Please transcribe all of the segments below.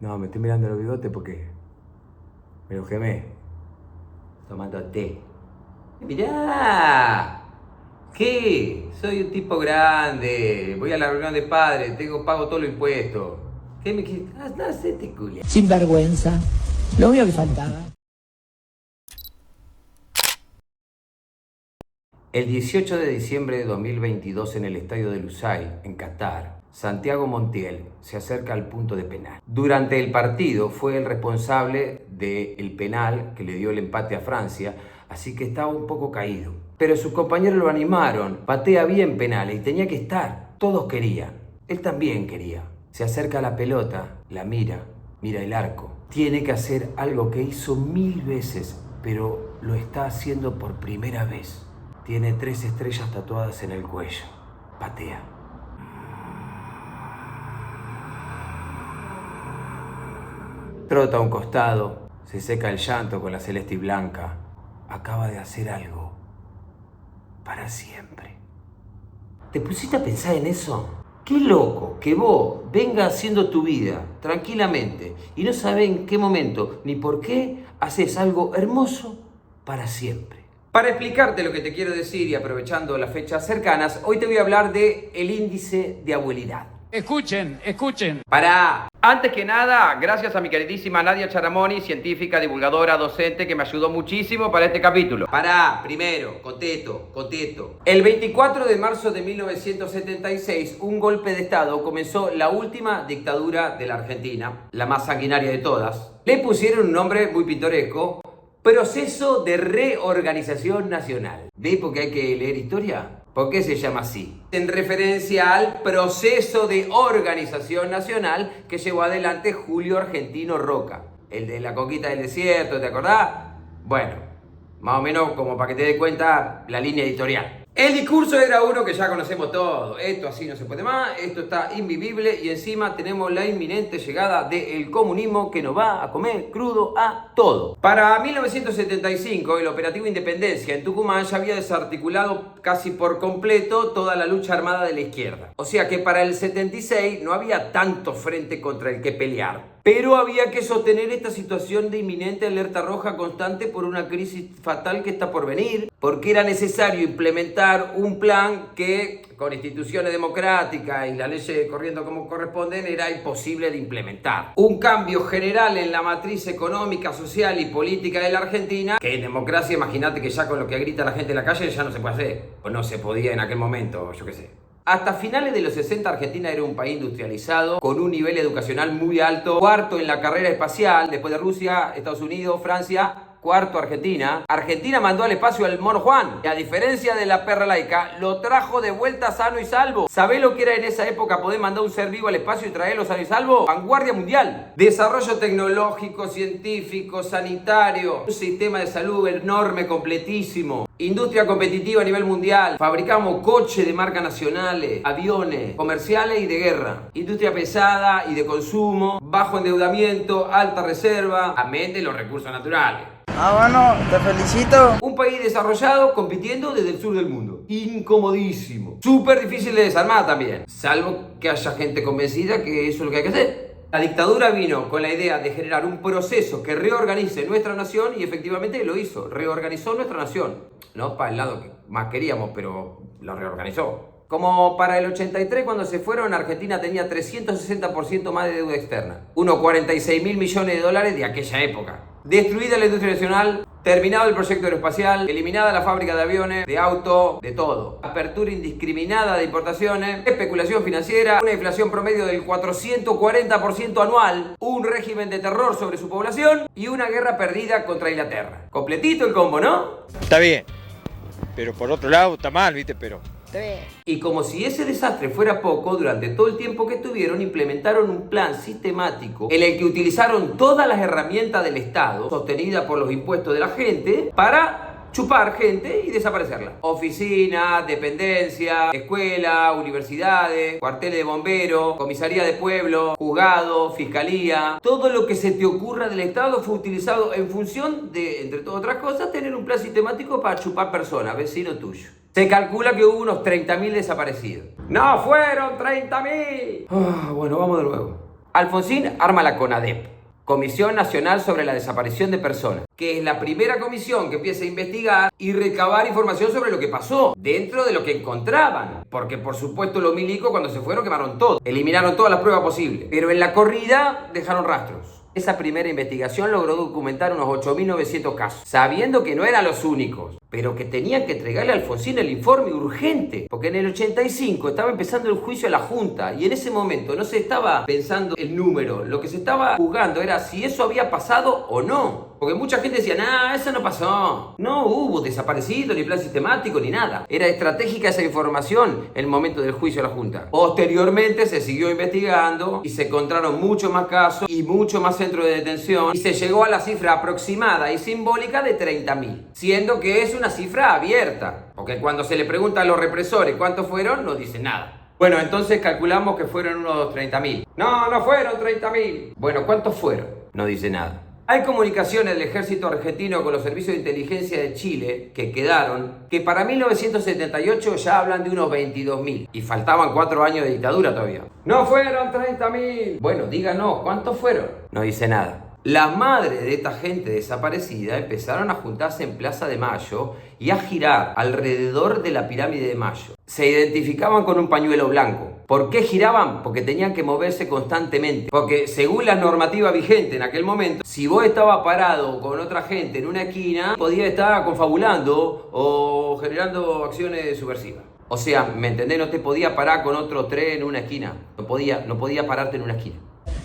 No, me estoy mirando los bigotes porque me lo quemé tomando té. Mirá, ¿qué? Soy un tipo grande, voy a la reunión de padres, pago todos los impuestos. ¿Qué me quieres? No, hacete culia. Sin vergüenza. Lo único que faltaba. El 18 de diciembre de 2022 en el estadio de Lusail, en Qatar, Santiago Montiel se acerca al punto de penal. Durante el partido fue el responsable del penal que le dio el empate a Francia, así que estaba un poco caído. Pero sus compañeros lo animaron, patea bien penales y tenía que estar. Todos querían, él también quería. Se acerca a la pelota, la mira el arco. Tiene que hacer algo que hizo 1000 veces, pero lo está haciendo por primera vez. Tiene 3 estrellas tatuadas en el cuello. Patea. Trota a un costado, se seca el llanto con la celeste y blanca. Acaba de hacer algo. Para siempre. ¿Te pusiste a pensar en eso? Qué loco que vos vengas haciendo tu vida tranquilamente y no sabés en qué momento ni por qué haces algo hermoso para siempre. Para explicarte lo que te quiero decir y aprovechando las fechas cercanas, hoy te voy a hablar de el índice de abuelidad. Escuchen. Pará. Antes que nada, gracias a mi queridísima Nadia Charamoni, científica, divulgadora, docente, que me ayudó muchísimo para este capítulo. Pará, primero, contesto. El 24 de marzo de 1976, un golpe de Estado comenzó la última dictadura de la Argentina, la más sanguinaria de todas. Le pusieron un nombre muy pintoresco: Proceso de Reorganización Nacional. ¿Ves por qué hay que leer historia? ¿Por qué se llama así? En referencia al proceso de organización nacional que llevó adelante Julio Argentino Roca, el de la conquista del desierto, ¿te acordás? Bueno, más o menos como para que te des cuenta la línea editorial. El discurso era uno que ya conocemos todos. Esto así no se puede más, esto está invivible y encima tenemos la inminente llegada del comunismo que nos va a comer crudo a todo. Para 1975, el operativo Independencia en Tucumán ya había desarticulado casi por completo toda la lucha armada de la izquierda. O sea que para el 76 no había tanto frente contra el que pelear. Pero había que sostener esta situación de inminente alerta roja constante por una crisis fatal que está por venir, porque era necesario implementar un plan que, con instituciones democráticas y las leyes corriendo como corresponden, era imposible de implementar. Un cambio general en la matriz económica, social y política de la Argentina, que en democracia, imagínate que ya con lo que grita la gente en la calle ya no se puede hacer, o no se podía en aquel momento, yo qué sé. Hasta finales de los 60, Argentina era un país industrializado, con un nivel educacional muy alto, cuarto en la carrera espacial, después de Rusia, Estados Unidos, Francia, cuarto Argentina. Argentina mandó al espacio al Mono Juan, y a diferencia de la perra laica, lo trajo de vuelta sano y salvo. ¿Sabés lo que era en esa época poder mandar un ser vivo al espacio y traerlo sano y salvo? Vanguardia mundial. Desarrollo tecnológico, científico, sanitario, un sistema de salud enorme, completísimo. Industria competitiva a nivel mundial. Fabricamos coches de marca nacionales, aviones comerciales y de guerra. Industria pesada y de consumo, bajo endeudamiento, alta reserva, amén de los recursos naturales. Bueno, te felicito. Un país desarrollado compitiendo desde el sur del mundo. Incomodísimo. Súper difícil de desarmar también. Salvo que haya gente convencida que eso es lo que hay que hacer. La dictadura vino con la idea de generar un proceso que reorganice nuestra nación y efectivamente lo hizo. Reorganizó nuestra nación. No para el lado que más queríamos, pero lo reorganizó. Como para el 83, cuando se fueron, Argentina tenía 360% más de deuda externa. Unos 46.000 millones de dólares de aquella época. Destruida la industria nacional, terminado el proyecto aeroespacial, eliminada la fábrica de aviones, de auto, de todo. Apertura indiscriminada de importaciones, especulación financiera, una inflación promedio del 440% anual, un régimen de terror sobre su población y una guerra perdida contra Inglaterra. Completito el combo, ¿no? Está bien. Pero por otro lado está mal, ¿viste? Pero Y como si ese desastre fuera poco, durante todo el tiempo que estuvieron, implementaron un plan sistemático en el que utilizaron todas las herramientas del Estado, sostenidas por los impuestos de la gente, para chupar gente y desaparecerla. Oficinas, dependencias, escuelas, universidades, cuarteles de bomberos, comisaría de pueblo, juzgado, fiscalía. Todo lo que se te ocurra del Estado fue utilizado en función de, entre todas otras cosas, tener un plan sistemático para chupar personas, vecino tuyo. Se calcula que hubo unos 30.000 desaparecidos. ¡No fueron 30.000! Bueno, vamos de nuevo. Alfonsín arma la CONADEP, Comisión Nacional sobre la Desaparición de Personas, que es la primera comisión que empieza a investigar y recabar información sobre lo que pasó, dentro de lo que encontraban. Porque por supuesto los milicos cuando se fueron quemaron todo, eliminaron todas las pruebas posibles, pero en la corrida dejaron rastros. Esa primera investigación logró documentar unos 8.900 casos, sabiendo que no eran los únicos, pero que tenían que entregarle a Alfonsín el informe urgente, porque en el 85 estaba empezando el juicio a la Junta y en ese momento no se estaba pensando el número, lo que se estaba juzgando era si eso había pasado o no. Porque mucha gente decía, nah, eso no pasó. No hubo desaparecido, ni plan sistemático, ni nada. Era estratégica esa información en el momento del juicio a la Junta. Posteriormente se siguió investigando y se encontraron muchos más casos y muchos más centros de detención y se llegó a la cifra aproximada y simbólica de 30.000, siendo que es una cifra abierta. Porque cuando se le pregunta a los represores cuántos fueron, no dicen nada. Bueno, entonces calculamos que fueron unos 30.000. No, no fueron 30.000. Bueno, ¿cuántos fueron? No dice nada. Hay comunicaciones del ejército argentino con los servicios de inteligencia de Chile que quedaron, que para 1978 ya hablan de unos 22.000 y faltaban 4 años de dictadura todavía. No fueron 30.000. Bueno, díganos, ¿cuántos fueron? No dice nada. Las madres de esta gente desaparecida empezaron a juntarse en Plaza de Mayo y a girar alrededor de la pirámide de Mayo. Se identificaban con un pañuelo blanco. ¿Por qué giraban? Porque tenían que moverse constantemente. Porque según la normativa vigente en aquel momento, si vos estabas parado con otra gente en una esquina, podías estar confabulando o generando acciones subversivas. O sea, ¿me entendés? No te podía parar con otro tren en una esquina. No podía pararte en una esquina.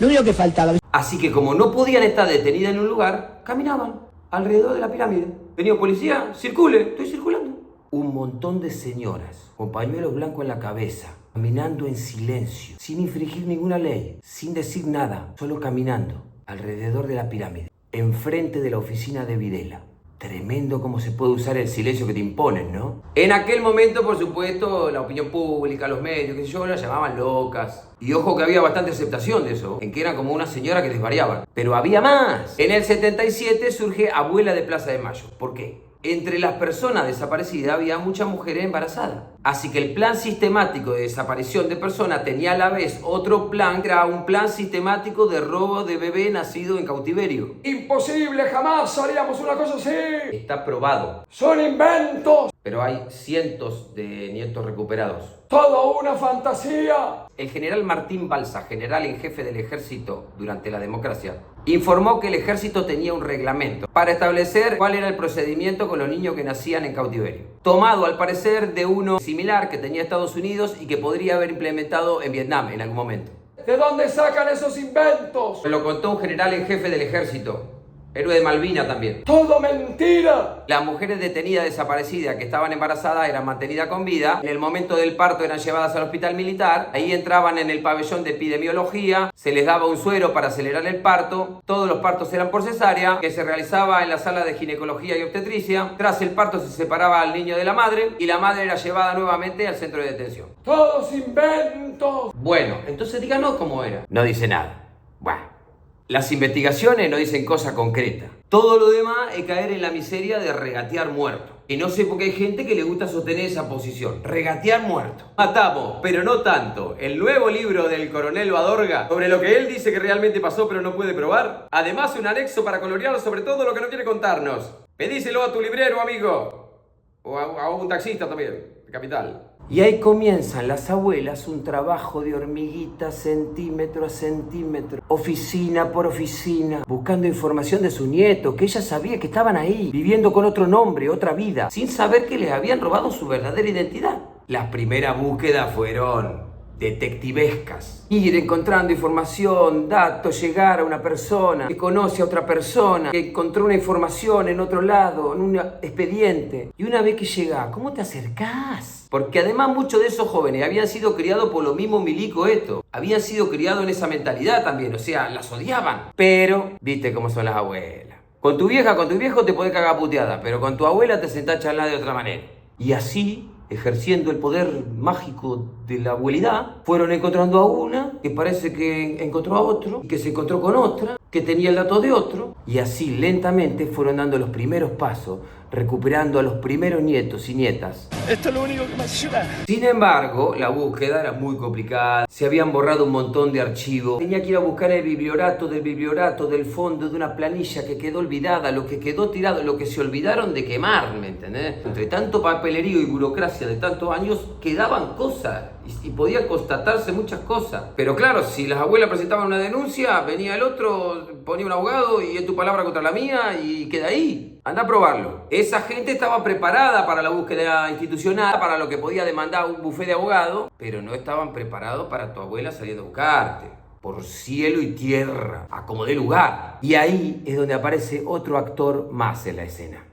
Lo único que faltaba. Así que como no podían estar detenidas en un lugar, caminaban alrededor de la pirámide. Venía un policía, circule, estoy circulando. Un montón de señoras con pañuelos blancos en la cabeza, caminando en silencio, sin infringir ninguna ley, sin decir nada, solo caminando alrededor de la pirámide, enfrente de la oficina de Videla. Tremendo cómo se puede usar el silencio que te imponen, ¿no? En aquel momento, por supuesto, la opinión pública, los medios, qué sé yo, las llamaban locas. Y ojo que había bastante aceptación de eso, en que eran como una señora que desvariaban. Pero había más. En el 77 surge Abuela de Plaza de Mayo. ¿Por qué? Entre las personas desaparecidas había muchas mujeres embarazadas. Así que el plan sistemático de desaparición de personas tenía a la vez otro plan, que era un plan sistemático de robo de bebé nacido en cautiverio. Imposible, jamás haríamos una cosa así. Está probado. Son inventos. Pero hay cientos de nietos recuperados. Todo una fantasía. El general Martín Balsa, general en jefe del ejército durante la democracia, informó que el ejército tenía un reglamento para establecer cuál era el procedimiento con los niños que nacían en cautiverio, tomado al parecer de uno similar que tenía Estados Unidos y que podría haber implementado en Vietnam en algún momento. ¿De dónde sacan esos inventos? Se lo contó un general en jefe del ejército, héroe de Malvinas también. ¡Todo mentira! Las mujeres detenidas desaparecidas que estaban embarazadas eran mantenidas con vida. En el momento del parto eran llevadas al hospital militar. Ahí entraban en el pabellón de epidemiología. Se les daba un suero para acelerar el parto. Todos los partos eran por cesárea, que se realizaba en la sala de ginecología y obstetricia. Tras el parto se separaba al niño de la madre y la madre era llevada nuevamente al centro de detención. ¡Todos inventos! Bueno, entonces díganos cómo era. No dice nada. Bueno. Las investigaciones no dicen cosa concreta. Todo lo demás es caer en la miseria de regatear muerto. Y no sé por qué hay gente que le gusta sostener esa posición. Regatear muerto. Matamos, pero no tanto. El nuevo libro del coronel Badorga, sobre lo que él dice que realmente pasó pero no puede probar. Además, un anexo para colorear sobre todo lo que no quiere contarnos. Pedíselo a tu librero, amigo. O a un taxista también, de Capital. Y ahí comienzan las abuelas un trabajo de hormiguita centímetro a centímetro, oficina por oficina, buscando información de sus nietos, que ella sabía que estaban ahí, viviendo con otro nombre, otra vida, sin saber que les habían robado su verdadera identidad. Las primeras búsquedas fueron detectivescas. Ir encontrando información, datos, llegar a una persona que conoce a otra persona, que encontró una información en otro lado, en un expediente. Y una vez que llega, ¿cómo te acercás? Porque además muchos de esos jóvenes habían sido criados por los mismos milicos estos. Habían sido criados en esa mentalidad también, o sea, las odiaban. Pero, viste cómo son las abuelas. Con tu vieja, con tu viejo te podés cagar puteada, pero con tu abuela te sentás a charlar de otra manera. Y así ejerciendo el poder mágico de la abuelidad, fueron encontrando a una que parece que encontró a otro, que se encontró con otra, que tenía el dato de otro, y así lentamente fueron dando los primeros pasos, recuperando a los primeros nietos y nietas. Esto es lo único que me hace llorar. Sin embargo, la búsqueda era muy complicada, se habían borrado un montón de archivos, tenía que ir a buscar el bibliorato del fondo de una planilla que quedó olvidada, lo que quedó tirado, lo que se olvidaron de quemar, ¿me entendés? Entre tanto papelerío y burocracia de tantos años, quedaban cosas y podían constatarse muchas cosas. Pero claro, si las abuelas presentaban una denuncia, venía el otro, ponía un abogado y es tu palabra contra la mía y queda ahí. Anda a probarlo. Esa gente estaba preparada para la búsqueda institucional, para lo que podía demandar un bufete de abogado, pero no estaban preparados para tu abuela saliendo a buscarte. Por cielo y tierra, a como dé lugar. Y ahí es donde aparece otro actor más en la escena.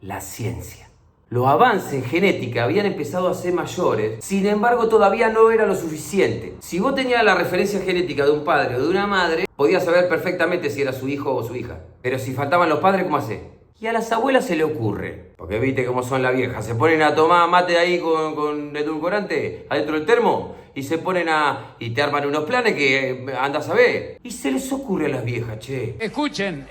La ciencia. Los avances en genética habían empezado a ser mayores, sin embargo todavía no era lo suficiente. Si vos tenías la referencia genética de un padre o de una madre, podías saber perfectamente si era su hijo o su hija. Pero si faltaban los padres, ¿cómo hacés? Y a las abuelas se le ocurre, porque viste cómo son las viejas, se ponen a tomar mate ahí con edulcorante adentro del termo y se ponen y te arman unos planes que andás a ver. Y se les ocurre a las viejas, che. Escuchen.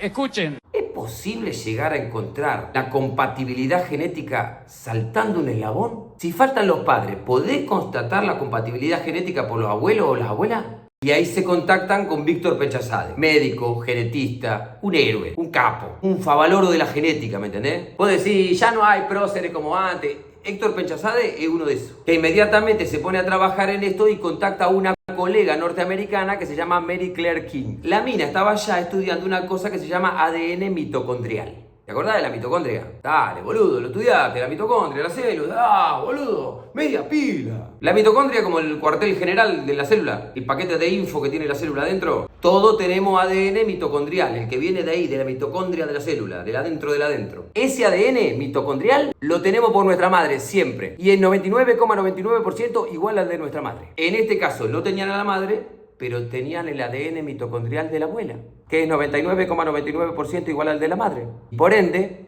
¿Es posible llegar a encontrar la compatibilidad genética saltando un eslabón? Si faltan los padres, ¿podés constatar la compatibilidad genética por los abuelos o las abuelas? Y ahí se contactan con Víctor Pechazade, médico, genetista, un héroe, un capo, un favaloro de la genética, ¿me entendés? Vos decís, ya no hay próceres como antes. Héctor Pechazade es uno de esos, que inmediatamente se pone a trabajar en esto y contacta a una colega norteamericana que se llama Mary Claire King. La mina estaba ya estudiando una cosa que se llama ADN mitocondrial. ¿Te acordás de la mitocondria? Dale, boludo, lo estudiaste, la mitocondria, la célula. ¡Ah, boludo! ¡Media pila! La mitocondria como el cuartel general de la célula, el paquete de info que tiene la célula adentro. Todos tenemos ADN mitocondrial, el que viene de ahí, de la mitocondria de la célula, del adentro del adentro. Ese ADN mitocondrial lo tenemos por nuestra madre siempre. Y el 99,99% igual al de nuestra madre. En este caso no tenían a la madre, pero tenían el ADN mitocondrial de la abuela, que es 99,99% igual al de la madre. Y por ende,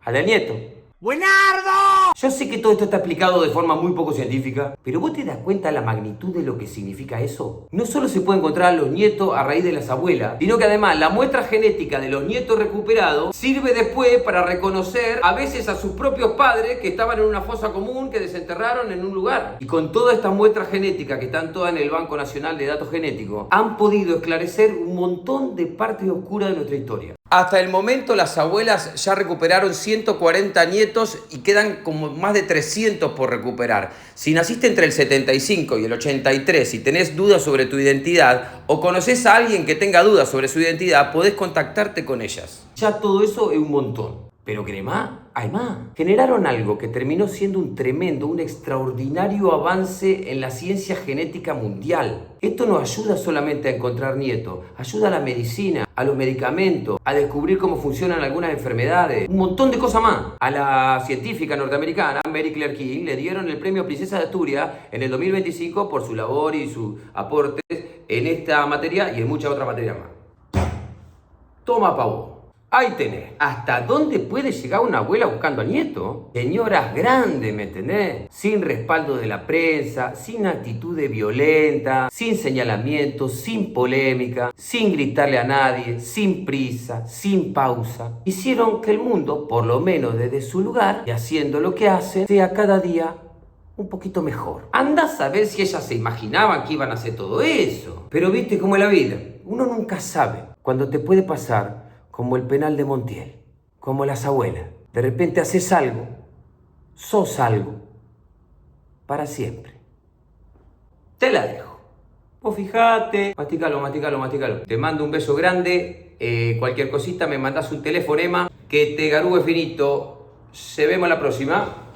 al del nieto. ¡Buenardo! Yo sé que todo esto está explicado de forma muy poco científica, pero ¿vos te das cuenta de la magnitud de lo que significa eso? No solo se puede encontrar a los nietos a raíz de las abuelas, sino que además la muestra genética de los nietos recuperados sirve después para reconocer a veces a sus propios padres que estaban en una fosa común, que desenterraron en un lugar. Y con toda esta muestra genética que están todas en el Banco Nacional de Datos Genéticos, han podido esclarecer un montón de partes oscuras de nuestra historia. Hasta el momento las abuelas ya recuperaron 140 nietos y quedan como más de 300 por recuperar. Si naciste entre el 75 y el 83 y tenés dudas sobre tu identidad o conoces a alguien que tenga dudas sobre su identidad, podés contactarte con ellas. Ya todo eso es un montón. Pero ¿querés más? Hay más. Generaron algo que terminó siendo un tremendo, un extraordinario avance en la ciencia genética mundial. Esto no ayuda solamente a encontrar nietos, ayuda a la medicina, a los medicamentos, a descubrir cómo funcionan algunas enfermedades, un montón de cosas más. A la científica norteamericana Mary Claire King le dieron el premio Princesa de Asturias en el 2025 por su labor y sus aportes en esta materia y en muchas otras materias más. Toma pavo. Ahí tenés. ¿Hasta dónde puede llegar una abuela buscando al nieto? Señoras grandes, ¿me entendés? Sin respaldo de la prensa, sin actitudes violentas, sin señalamientos, sin polémica, sin gritarle a nadie, sin prisa, sin pausa. Hicieron que el mundo, por lo menos desde su lugar, y haciendo lo que hacen, sea cada día un poquito mejor. Anda a saber si ellas se imaginaban que iban a hacer todo eso. Pero viste cómo es la vida. Uno nunca sabe cuando te puede pasar como el penal de Montiel, como las abuelas. De repente haces algo, sos algo, para siempre. Te la dejo. Vos fijate, masticalo. Te mando un beso grande. Cualquier cosita me mandás un telefonema. Que te garúe finito. Se vemos la próxima.